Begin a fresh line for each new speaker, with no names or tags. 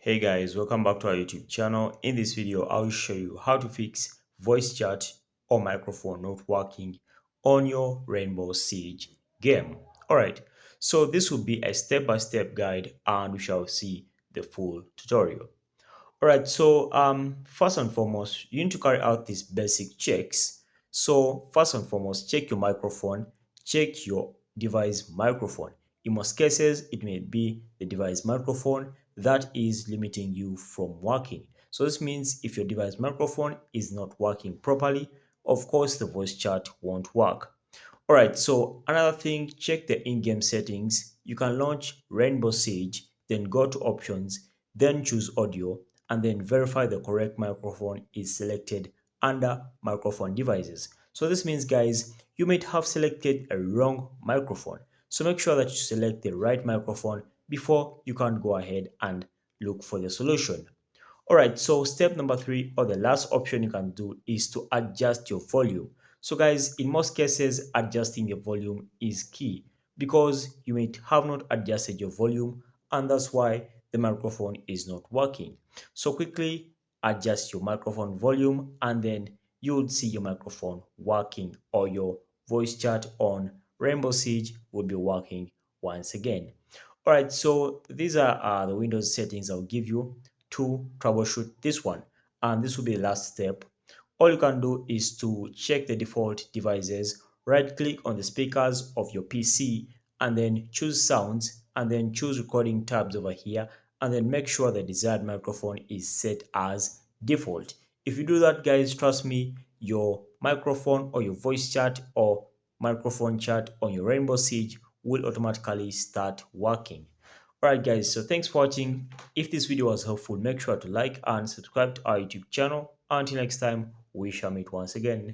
Hey guys, welcome back to our YouTube channel. In this video, I'll show you how to fix voice chat or microphone not working on your Rainbow Siege game. Alright, so this will be a step-by-step guide and we shall see the full tutorial. Alright, so first and foremost, you need to carry out these basic checks. So first and foremost, check your microphone, check your device microphone. In most cases, it may be the device microphone that is limiting you from working. So this means if your device microphone is not working properly, of course the voice chat won't work. Alright, so another thing, check the in-game settings. You can launch Rainbow Siege, then go to options, then choose audio, and then verify the correct microphone is selected under microphone devices. So this means guys, you might have selected a wrong microphone. So make sure that you select the right microphone before you can go ahead and look for the solution. Alright, so step number 3 or the last option you can do is to adjust your volume. So guys, in most cases, adjusting your volume is key because you may have not adjusted your volume and that's why the microphone is not working. So quickly adjust your microphone volume and then you would see your microphone working or your voice chat on Rainbow Siege will be working once again. Alright, so these are the Windows settings I'll give you to troubleshoot this one, and this will be the last step. All you can do is to check the default devices, right click on the speakers of your PC and then choose sounds and then choose recording tabs over here and then make sure the desired microphone is set as default. If you do that guys, trust me, your microphone or your voice chat or microphone chat on your Rainbow Siege will automatically start working. Alright guys, so thanks for watching. If this video was helpful, make sure to like and subscribe to our YouTube channel. Until next time, we shall meet once again.